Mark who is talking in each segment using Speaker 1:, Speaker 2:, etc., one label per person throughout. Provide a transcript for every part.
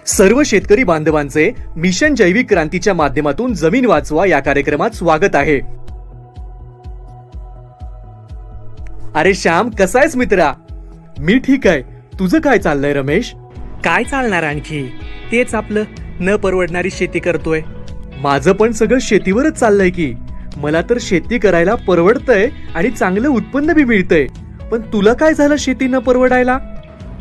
Speaker 1: सर्व शेतकरी बांधवांचे मिशन जैविक क्रांतीच्या माध्यमातून जमीन वाचवा या कार्यक्रमात स्वागत आहे. अरे श्याम, कसा आहेस मित्रा? मी ठीक आहे. तुझं काय चाललंय रमेश?
Speaker 2: काय चालणार आणखी, तेच आपलं न परवडणारी शेती करतोय.
Speaker 1: माझं पण सगळं शेतीवरच चाललंय की. मला तर शेती करायला परवडतंय आणि चांगलं उत्पन्न बी मिळतंय. पण तुला काय झालं शेती न परवडायला?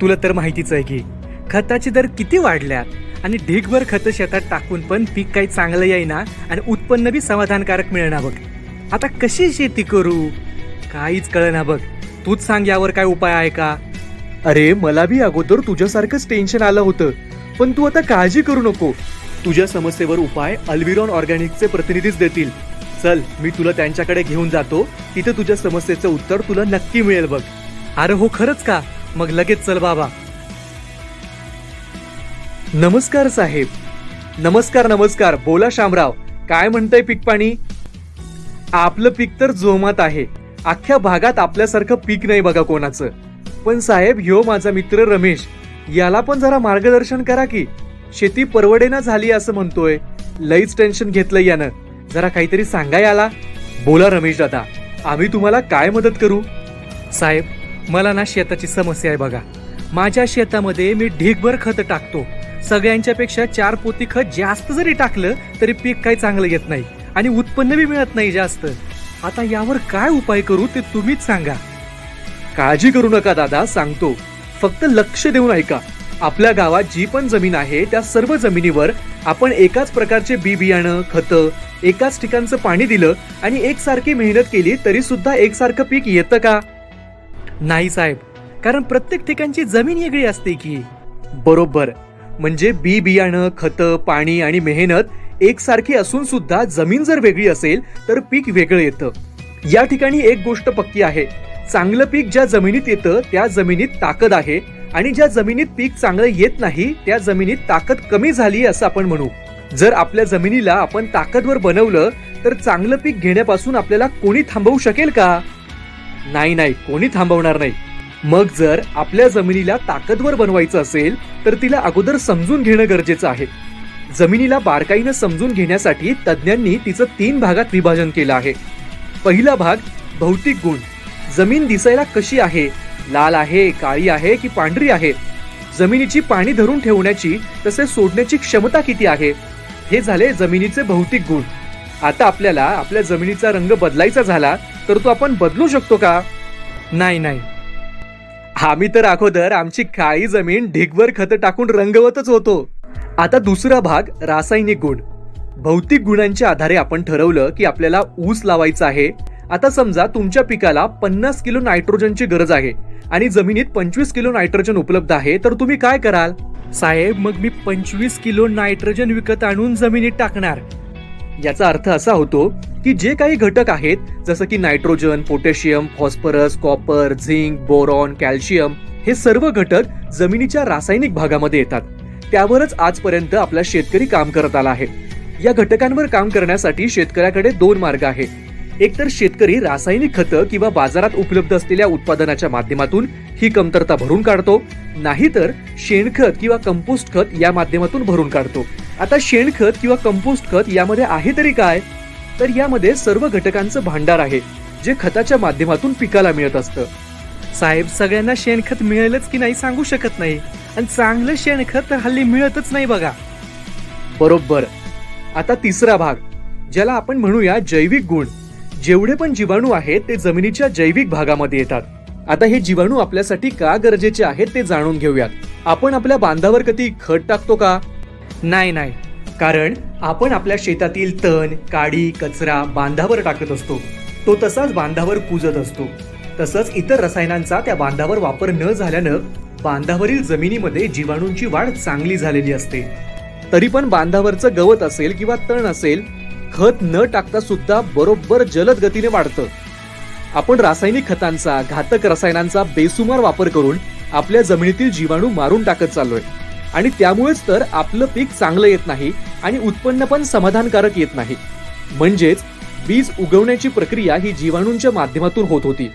Speaker 2: तुला तर माहितीच आहे की खताचे दर किती वाढल्यात आणि ढीगभर खत शेतात टाकून पण पीक काही चांगलं येईना आणि उत्पन्न बी समाधानकारक मिळणार बघ. आता कशी शेती करू काहीच कळना बघ. तूच सांग यावर काय उपाय आहे का?
Speaker 1: अरे मला बी अगोदर तुझ्यासारखंच टेन्शन आलं होतं, पण तू आता काळजी करू नको. तुझ्या समस्येवर उपाय अल्विरॉन ऑर्गॅनिकचे प्रतिनिधीच देतील. चल, मी तुला त्यांच्याकडे घेऊन जातो. तिथे तुझ्या समस्येचं उत्तर तुला नक्की मिळेल बघ.
Speaker 2: अरे हो, खरंच का? मग लगेच चल बाबा.
Speaker 1: नमस्कार साहेब. नमस्कार. बोला शामराव, काय म्हणतंय पीक पाणी? आपलं पीक तर जोमात आहे. अख्ख्या भागात आपल्यासारखं पीक नाही बघा कोणाचं. पण साहेब, ह्यो माझा मित्र रमेश, याला पण जरा मार्गदर्शन करा की. शेती परवडेना झाली असं म्हणतोय. लईच टेन्शन घेतलंय यानं. जरा काहीतरी सांगा याला. बोला रमेश दादा, आम्ही तुम्हाला काय मदत करू?
Speaker 2: साहेब, मला ना शेताची समस्या आहे बघा. माझ्या शेतामध्ये मी ढीगभर खत टाकतो. सगळ्यांच्या पेक्षा 4 पोती खत जास्त जरी टाकलं तरी पीक काही चांगलं येत नाही आणि उत्पन्न बी मिळत नाही जास्त. आता यावर काय उपाय करू ते तुम्हीच सांगा.
Speaker 1: काळजी करू नका दादा, सांगतो. फक्त लक्ष देऊन ऐका. आपल्या गावात जी पण जमीन आहे त्या सर्व जमिनीवर आपण एकाच प्रकारचे बी बियाणं, खतं, एकाच ठिकाणचं पाणी दिलं आणि एकसारखी मेहनत केली तरी सुद्धा एकसारखं पीक येतं का?
Speaker 2: नाही साहेब, कारण प्रत्येक ठिकाणची जमीन वेगळी असते की.
Speaker 1: बरोबर. म्हणजे बी बियाणं, खतं, पाणी आणि मेहनत एकसारखी असून सुद्धा जमीन जर वेगळी असेल तर पीक वेगळं येतं. या ठिकाणी एक गोष्ट पक्की आहे. चांगलं पीक ज्या जमिनीत येतं त्या जमिनीत ताकद आहे आणि ज्या जमिनीत पीक चांगलं येत नाही त्या जमिनीत ताकद कमी झाली असं आपण म्हणू. जर आपल्या जमिनीला आपण ताकदवर बनवलं तर चांगलं पीक घेण्यापासून आपल्याला कोणी थांबवू शकेल का? नाही, कोणी थांबवणार नाही. मग जर आपल्या जमिनीला ताकदवर बनवायचं असेल तर तिला अगोदर समजून घेणं गरजेचं आहे. जमिनीला बारकाईनं समजून घेण्यासाठी तज्ज्ञांनी तिचं 3 भागात विभाजन केलं आहे. पहिला भाग भौतिक गुण. जमीन दिसायला कशी आहे? लाल आहे, काळी आहे की पांढरी आहे? जमिनीची पाणी धरून ठेवण्याची तसेच सोडण्याची क्षमता किती आहे? हे झाले जमिनीचे भौतिक गुण. आता आपल्याला आपल्या जमिनीचा रंग बदलायचा झाला तर तो आपण बदलू शकतो का?
Speaker 2: नाही.
Speaker 1: आम्ही तर अगोदर आमची काळी जमीन ढीगभर खत टाकून रंगवतच होतो. आता दुसरा भाग रासायनिक गुण. भौतिक गुणांच्या आधारे आपण ठरवलं की आपल्याला ऊस लावायचा आहे. आता समजा तुमच्या पिकाला 50 किलो नायट्रोजनची गरज आहे आणि जमिनीत 25 किलो नायट्रोजन उपलब्ध आहे, तर तुम्ही काय कराल?
Speaker 2: साहेब, मग मी 25 किलो नायट्रोजन विकत आणून जमिनीत टाकणार.
Speaker 1: याचा अर्थ असा होतो की जे काही घटक आहेत जसं की nitrogen, potassium, phosphorus, copper, zinc, boron, calcium, हे सर्व घटक जमिनीच्या रासायनिक भागामध्ये येतात. त्यावरच आजपर्यंत आपला शेतकरी काम करत आला आहे. या घटकांवर काम करण्यासाठी शेतकऱ्याकडे 2 मार्ग आहेत. एक तर शेतकरी रासायनिक खतं किंवा बाजारात उपलब्ध असलेल्या उत्पादनाच्या माध्यमातून ही कमतरता भरून काढतो, नाहीतर शेणखत किंवा कंपोस्ट खत या माध्यमातून भरून काढतो. आता शेणखत किंवा कंपोस्ट खत यामध्ये आहे तरी काय? तर यामध्ये सर्व घटकांचं भांडार आहे जे खताच्या माध्यमातून पिकाला मिळत असतं.
Speaker 2: साहेब, सगळ्यांना शेणखत मिळेलच की नाही सांगू शकत नाही आणि चांगलं शेणखत हल्ली मिळतच नाही बघा.
Speaker 1: बरोबर. आता तिसरा भाग, ज्याला आपण म्हणूया जैविक गुण. जेवढे पण जीवाणू आहेत ते जमिनीच्या जैविक भागामध्ये येतात. आता हे जीवाणू आपल्यासाठी का गरजेचे आहेत ते जाणून घेऊयात. आपण आपल्या बांधावर कधी खत टाकतो का?
Speaker 2: नाही.
Speaker 1: कारण आपण आपल्या शेतातील तण, काडी, कचरा बांधावर टाकत असतो. तो तसाच बांधावर कुजत असतो. तसंच इतर रसायनांचा त्या बांधावर वापर न झाल्यानं बांधावरील जमिनीमध्ये जीवाणूंची वाढ चांगली झालेली असते. तरी पण बांधावरचं गवत असेल किंवा तण असेल, खत न टाकता सुद्धा बरोबर जलद गतीने वाढतं. आपण रासायनिक खतांचा, घातक रसायनांचा बेसुमार वापर करून आपल्या जमिनीतील जीवाणू मारून टाकत चाललोय आणि त्यामुळेच तर आपलं पीक चांगलं येत नाही आणि उत्पन्न पण समाधानकारक येत नाही. म्हणजेच बीज उगवण्याची प्रक्रिया ही जीवाणूंच्या माध्यमातून होत होती.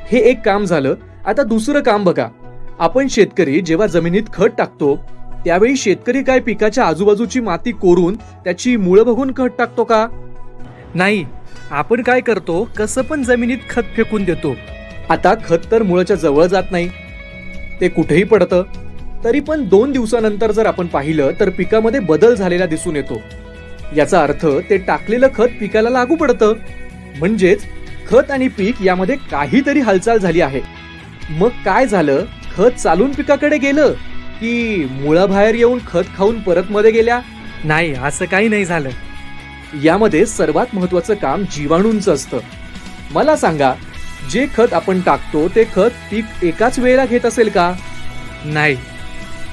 Speaker 1: हे एक काम झालं. आता दुसरं काम बघा. आपण शेतकरी जेव्हा जमिनीत खत टाकतो त्यावेळी शेतकरी काय पिकाच्या आजूबाजूची माती कोरून त्याची मुळं बघून खत टाकतो का?
Speaker 2: नाही, आपण काय करतो, कसं पण जमिनीत खत फेकून देतो.
Speaker 1: आता खत तर मुळाच्या जवळ जात नाही, ते कुठेही पडतं. तरी पण 2 दिवसानंतर जर आपण पाहिलं तर पिकामध्ये बदल झालेला दिसून येतो. याचा अर्थ ते टाकलेलं खत पिकाला लागू पडतं. म्हणजेच खत आणि पीक यामध्ये काहीतरी हालचाल झाली आहे. मग काय झालं? खत चालून पिकाकडे गेलं की मुळाबाहेर येऊन खत खाऊन परत मध्ये गेल्या?
Speaker 2: नाही, असं काही नाही झालं.
Speaker 1: यामध्ये सर्वात महत्वाचं काम जीवाणूंचं असतं. मला सांगा, जे खत आपण टाकतो ते खत पीक एकाच वेळेला घेत असेल का?
Speaker 2: नाही.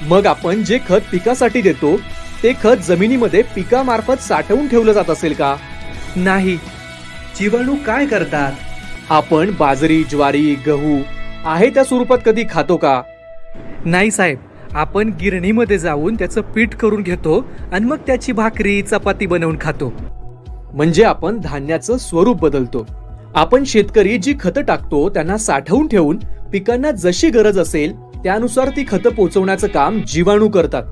Speaker 1: मग आपण जे खत पिकासाठी देतो ते खत जमिनीमध्ये पिकामार्फत साठवून ठेवलं जात असेल का?
Speaker 2: नाही. जीवाणू काय करतात?
Speaker 1: आपण बाजरी, ज्वारी, गहू आहे त्या स्वरूपात कधी खातो का?
Speaker 2: नाही साहेब, आपण गिरणीमध्ये जाऊन त्याचं पीठ करून घेतो आणि मग त्याची भाकरी, चपाती बनवून खातो.
Speaker 1: म्हणजे आपण धान्याचं स्वरूप बदलतो. आपण शेतकरी जी खतं टाकतो त्यांना साठवून ठेवून पिकांना जशी गरज असेल त्यानुसार ती खतं पोचवण्याचं काम जीवाणू करतात.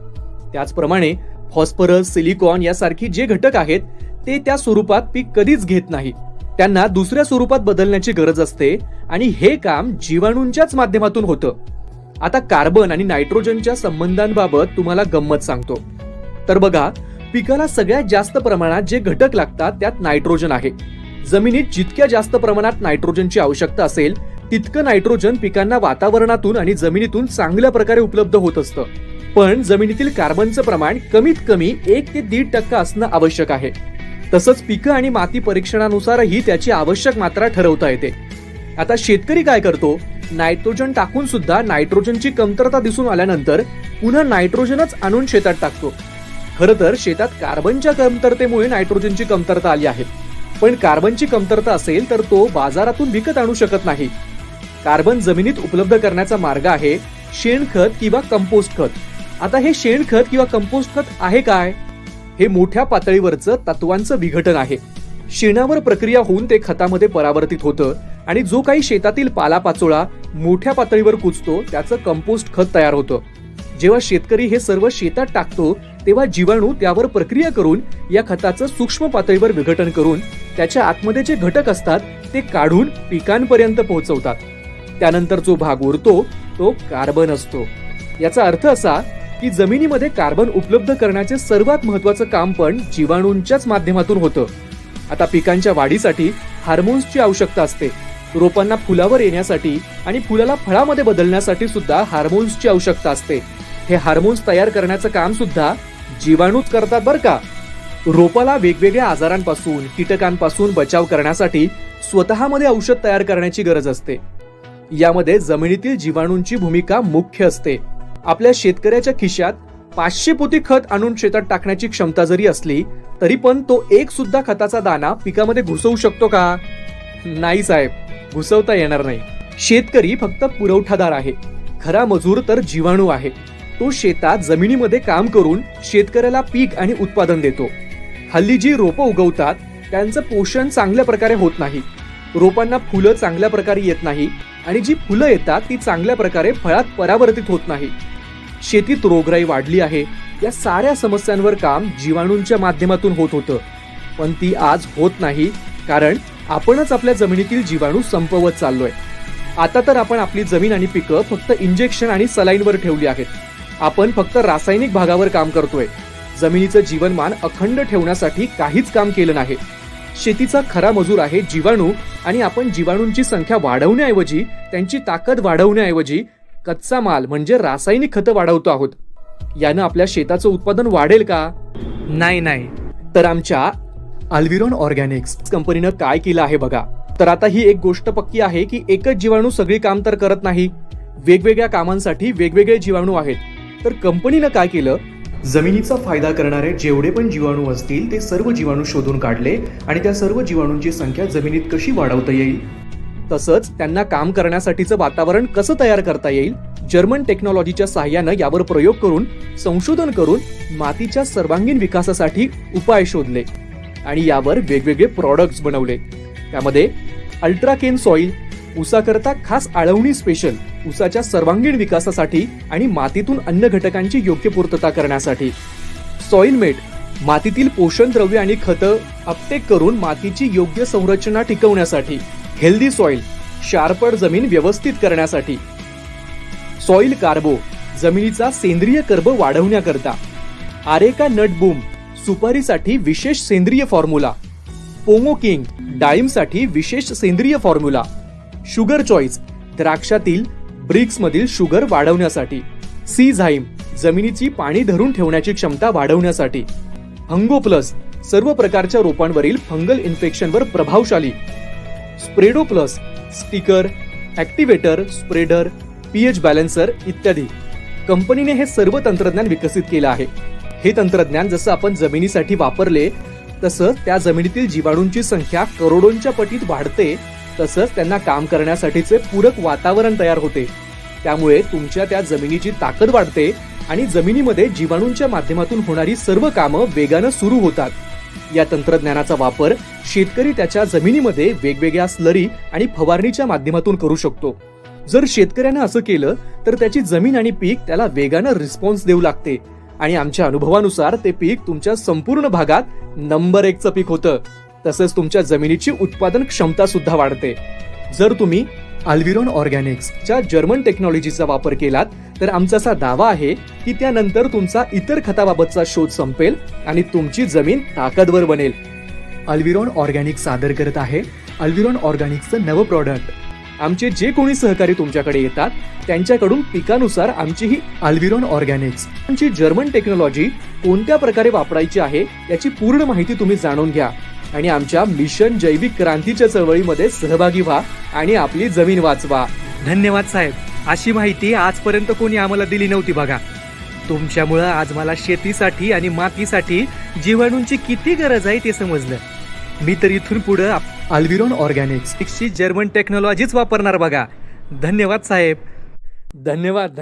Speaker 1: त्याचप्रमाणे फॉस्फरस, सिलिकॉन यासारखी जे घटक आहेत ते त्या स्वरूपात पीक कधीच घेत नाही. त्यांना दुसऱ्या स्वरूपात बदलण्याची गरज असते आणि हे काम जीवाणूंच्याच माध्यमातून होतं. आता कार्बन आणि नायट्रोजनच्या संबंधांबाबत तुम्हाला गंमत सांगतो. तर बघा, पिकाला सगळ्यात जास्त प्रमाणात जे घटक लागतात त्यात नायट्रोजन आहे. जमिनीत जितक्या जास्त प्रमाणात नायट्रोजनची आवश्यकता असेल तितकं नायट्रोजन पिकांना वातावरणातून आणि जमिनीतून चांगल्या प्रकारे उपलब्ध होत असतं. पण जमिनीतील कार्बनचं प्रमाण कमीत कमी 1 ते 1.5% असणं आवश्यक आहे. तसंच पिकं आणि माती परीक्षणानुसारही त्याची आवश्यक मात्रा ठरवता येते. आता शेतकरी काय करतो? नायट्रोजन टाकून सुद्धा नायट्रोजनची कमतरता दिसून आल्यानंतर पुन्हा नायट्रोजनच आणून शेतात टाकतो. खरं तर शेतात कार्बनच्या कमतरतेमुळे नायट्रोजनची कमतरता आली आहे. पण कार्बनची कमतरता असेल तर तो बाजारातून विकत आणू शकत नाही. कार्बन जमिनीत उपलब्ध करण्याचा मार्ग आहे शेणखत किंवा कंपोस्ट खत. आता हे शेणखत किंवा कंपोस्ट खत आहे काय? हे मोठ्या पातळीवरचं तत्वांचं विघटन आहे. शेणावर प्रक्रिया होऊन ते खतामध्ये परावर्तित होतं आणि जो काही शेतातील पालापाचोळा मोठ्या पातळीवर कुजतो त्याचं कंपोस्ट खत तयार होतं. जेव्हा शेतकरी हे सर्व शेतात टाकतो तेव्हा जीवाणू त्यावर प्रक्रिया करून या खताचं सूक्ष्म पातळीवर विघटन करून त्याच्या आतमध्ये जे घटक असतात ते काढून पिकांपर्यंत पोहोचवतात. त्यानंतर जो भाग उरतो तो कार्बन असतो. याचा अर्थ असा की जमिनीमध्ये कार्बन उपलब्ध करण्याचे सर्वात महत्वाचं काम पण जीवाणूंच्याच माध्यमातून होतं. आता पिकांच्या वाढीसाठी हार्मोन्सची आवश्यकता असते. रोपांना फुलावर येण्यासाठी आणि फुलाला फळामध्ये बदलण्यासाठी सुद्धा हार्मोन्सची आवश्यकता असते. हे हार्मोन्स तयार करण्याचं काम सुद्धा जीवाणूच करतात बरं का. रोपाला वेगवेगळ्या आजारांपासून, कीटकांपासून बचाव करण्यासाठी स्वतःमध्ये औषध तयार करण्याची गरज असते. यामध्ये जमिनीतील जीवाणूंची भूमिका मुख्य असते. आपल्या शेतकऱ्याच्या खिशात 500 पोती खत आणून शेतात टाकण्याची क्षमता जरी असली तरी पण तो एक सुद्धा खताचा दाना पिकामध्ये घुसवू शकतो का? नाही साहेब, घुसवता येणार नाही. शेतकरी फक्त पुरवठादार आहे. खरा मजूर तर जीवाणू आहे. तो शेतात जमिनीमध्ये काम करून शेतकऱ्याला पीक आणि उत्पादन देतो. हल्ली जी रोपं उगवतात त्यांचं पोषण चांगल्या प्रकारे होत नाही. रोपांना फुलं चांगल्या प्रकारे येत नाही आणि जी फुलं येतात ती चांगल्या प्रकारे फळात परावर्तित होत नाही. शेतीत रोगराई वाढली आहे. या साऱ्या समस्यांवर काम जीवाणूंच्या माध्यमातून होत होतं. पण ती आज होत नाही कारण आपणच आपल्या जमिनीतील जीवाणू संपवत चाललोय. आता तर आपण आपली जमीन आणि पिकं फक्त इंजेक्शन आणि सलाईनवर ठेवली आहेत. आपण फक्त रासायनिक भागावर काम करतोय. जमिनीचं जीवनमान अखंड ठेवण्यासाठी काहीच काम केलं नाही. शेतीचा खरा मजूर आहे जीवाणू आणि आपण जीवाणूंची संख्या वाढवण्याऐवजी, त्यांची ताकद वाढवण्याऐवजी कच्चा माल म्हणजे रासायनिक खतं वाढवतो आहोत. यानं आपल्या शेताचं उत्पादन वाढेल का?
Speaker 2: नाही.
Speaker 1: तर आमच्या अल्विरॉन ऑर्गॅनिक्स कंपनीनं काय केलं आहे बघा. तर आता ही एक गोष्ट पक्की आहे की एकच जीवाणू सगळी काम तर करत नाही. वेगवेगळ्या कामांसाठी वेगवेगळे जीवाणू आहेत. तर कंपनीनं काय केलं, जमिनीचा फायदा करणारे जेवढे पण जीवाणू असतील ते सर्व जीवाणू शोधून काढले आणि त्या सर्व जीवाणूंची संख्या जमिनीत कशी वाढवता येईल, तसंच त्यांना काम करण्यासाठीचं वातावरण कसं तयार करता येईल, जर्मन टेक्नॉलॉजीच्या सहाय्यानं यावर प्रयोग करून, संशोधन करून मातीच्या सर्वांगीण विकासासाठी उपाय शोधले आणि यावर वेगवेगळे प्रॉडक्ट्स बनवले. त्यामध्ये अल्ट्राकेन सॉइल, ऊसाकरता खास आळवणी स्पेशल, ऊसाच्या सर्वांगीण विकासासाठी आणि मातीतून अन्न घटकांची योग्य पूर्तता करण्यासाठी. सॉइल मेट, मातीतील पोषण द्रव्य आणि खतं अपटेक करून मातीची योग्य संरचना टिकवण्यासाठी. हेल्दी सॉइल, शार्पड जमीन व्यवस्थित करण्यासाठी. सॉइल कार्बो, जमिनीचा सेंद्रिय कर्ब वाढवण्याकरता. आरेका नट बूम, सुपारीसाठी विशेष सेंद्रिय फॉर्म्युला. पोमो किंग, डाळिंबसाठी विशेष सेंद्रिय फॉर्म्युला. शुगर चॉईस, द्राक्षातील ब्रिक्स मधील शुगर वाढवण्यासाठी. सी झाईम, जमिनीची पाणी धरून ठेवण्याची क्षमता वाढवण्यासाठी. फंगो प्लस, सर्व प्रकारच्या रोपांवरील फंगल इन्फेक्शनवर प्रभावशाली. स्प्रेडो plus, sticker, ऍक्टिव्हेटर, spreader, pH balancer इत्यादी. कंपनीने हे सर्व तंत्रज्ञान विकसित केलं आहे. हे तंत्रज्ञान जसं आपण जमिनीसाठी वापरले तसं त्या जमिनीतील जीवाणूंची संख्या करोडोंच्या पटीत वाढते, तसंच त्यांना काम करण्यासाठीचे पूरक वातावरण तयार होते. त्यामुळे तुमच्या त्या जमिनीची ताकद वाढते आणि जमिनीमध्ये जीवाणूंच्या माध्यमातून होणारी सर्व कामं वेगानं सुरू होतात. या तंत्रज्ञानाचा वापर शेतकरी त्याच्या जमिनीमध्ये वेगवेगळ्या स्लरी आणि फवारणीच्या माध्यमातून करू शकतो. जर शेतकऱ्यानं असं केलं तर त्याची जमीन आणि पीक त्याला वेगानं रिस्पॉन्स देऊ लागते आणि आमच्या अनुभवानुसार ते पीक तुमच्या संपूर्ण भागात नंबर 1चं पीक होतं. तसंच तुमच्या जमिनीची उत्पादन क्षमता सुद्धा वाढते. जर तुम्ही अल्विरॉन ऑर्गॅनिक्सच्या जर्मन टेक्नॉलॉजीचा वापर केलात तर आमचा असा दावा आहे की त्यानंतर तुमचा इतर खताबाबतचा शोध संपेल आणि तुमची जमीन ताकदवर बनेल. अल्विरॉन ऑर्गॅनिक्स सादर करत आहे अल्विरॉन ऑर्गॅनिक्सचं नवं प्रॉडक्ट. आमचे जे कोणी सहकारी तुमच्याकडे येतात त्यांच्याकडून पिकानुसार आमची ही अल्विरॉन ऑर्गॅनिक्स ची जर्मन टेक्नॉलॉजी कोणत्या प्रकारे वापरायची आहे याची पूर्ण माहिती तुम्ही जाणून घ्या आणि आमच्या मिशन जैविक क्रांतीच्या चळवळीमध्ये सहभागी व्हा आणि आपली जमीन वाचवा.
Speaker 2: धन्यवाद साहेब, अशी माहिती आजपर्यंत कोणी आम्हाला दिली नव्हती बघा. तुमच्यामुळं आज मला शेतीसाठी आणि मातीसाठी जीवाणूंची किती गरज आहे ते समजलं. मी तर इथून पुढं अल्विरॉन ऑर्गॅनिक्सची जर्मन टेक्नॉलॉजीच वापरणार बघा. धन्यवाद साहेब.
Speaker 1: धन्यवाद.